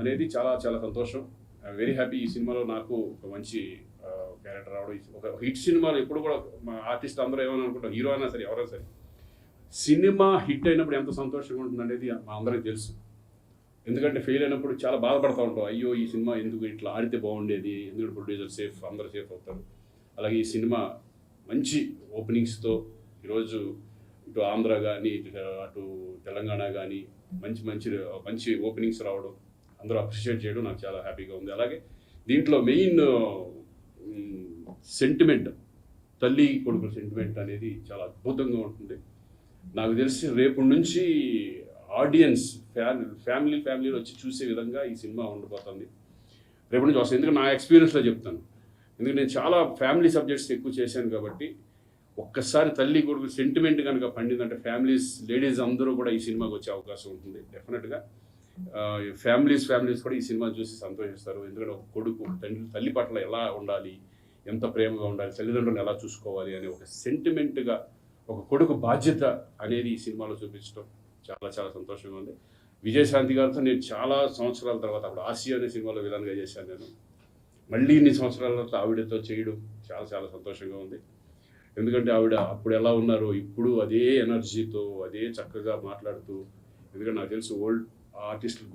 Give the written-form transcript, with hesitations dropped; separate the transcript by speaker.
Speaker 1: అనేది చాలా చాలా సంతోషం. Very happy. ఈ సినిమాలో నాకు ఒక మంచి క్యారెక్టర్ రావడం, ఒక హిట్ సినిమాలో ఎప్పుడు కూడా మా ఆర్టిస్ట్ అందరూ ఏమైనా అనుకుంటారు, హీరో అయినా సరే ఎవరైనా సరే సినిమా హిట్ అయినప్పుడు ఎంత సంతోషంగా ఉంటుంది అనేది మా అందరికీ తెలుసు. ఎందుకంటే ఫెయిల్ అయినప్పుడు చాలా బాధపడుతూ ఉంటాం, అయ్యో ఈ సినిమా ఎందుకు ఇట్లా ఆడితే బాగుండేది, ఎందుకంటే ప్రొడ్యూసర్ సేఫ్, అందరూ సేఫ్ అవుతారు. అలాగే ఈ సినిమా మంచి ఓపెనింగ్స్తో ఈరోజు ఇటు ఆంధ్ర కానీ అటు తెలంగాణ కానీ మంచి మంచి మంచి ఓపెనింగ్స్ రావడం, అందరూ అప్రిషియేట్ చేయడం నాకు చాలా హ్యాపీగా ఉంది. అలాగే దీంట్లో మెయిన్ సెంటిమెంట్, తల్లి కొడుకుల సెంటిమెంట్ అనేది చాలా అద్భుతంగా ఉంటుంది. నాకు తెలిసి రేపు నుంచి ఆడియన్స్ ఫ్యామిలీలో వచ్చి చూసే విధంగా ఈ సినిమా ఉండబోతుంది. రేపు నుంచి వస్తుంది. ఎందుకంటే నా ఎక్స్పీరియన్స్లో చెప్తాను, ఎందుకంటే నేను చాలా ఫ్యామిలీ సబ్జెక్ట్స్ ఎక్కువ చేశాను కాబట్టి ఒక్కసారి తల్లి కొడుకు సెంటిమెంట్ కనుక పండిందంటే లేడీస్ అందరూ కూడా ఈ సినిమాకి వచ్చే అవకాశం ఉంటుంది. డెఫినెట్గా ఫ్యామిలీస్ కూడా ఈ సినిమా చూసి సంతోషిస్తారు. ఎందుకంటే ఒక కొడుకు తల్లి పట్ల ఎలా ఉండాలి, ఎంత ప్రేమగా ఉండాలి, తల్లిదండ్రులను ఎలా చూసుకోవాలి అనే ఒక సెంటిమెంట్గా ఒక కొడుకు బాధ్యత అనేది ఈ సినిమాలో చూపించడం చాలా చాలా సంతోషంగా ఉంది. విజయశాంతి గారితో నేను చాలా సంవత్సరాల తర్వాత, అప్పుడు ఆసియా అనే సినిమాలో విలన్గా చేశాను నేను, మళ్ళీ ఇన్ని సంవత్సరాల తర్వాత ఆవిడతో చేయడం చాలా చాలా సంతోషంగా ఉంది. ఎందుకంటే ఆవిడ అప్పుడు ఎలా ఉన్నారో ఇప్పుడు అదే ఎనర్జీతో, అదే చక్కగా మాట్లాడుతూ, ఎందుకంటే నాకు తెలుసు ఓల్డ్ ఆర్టిస్టులు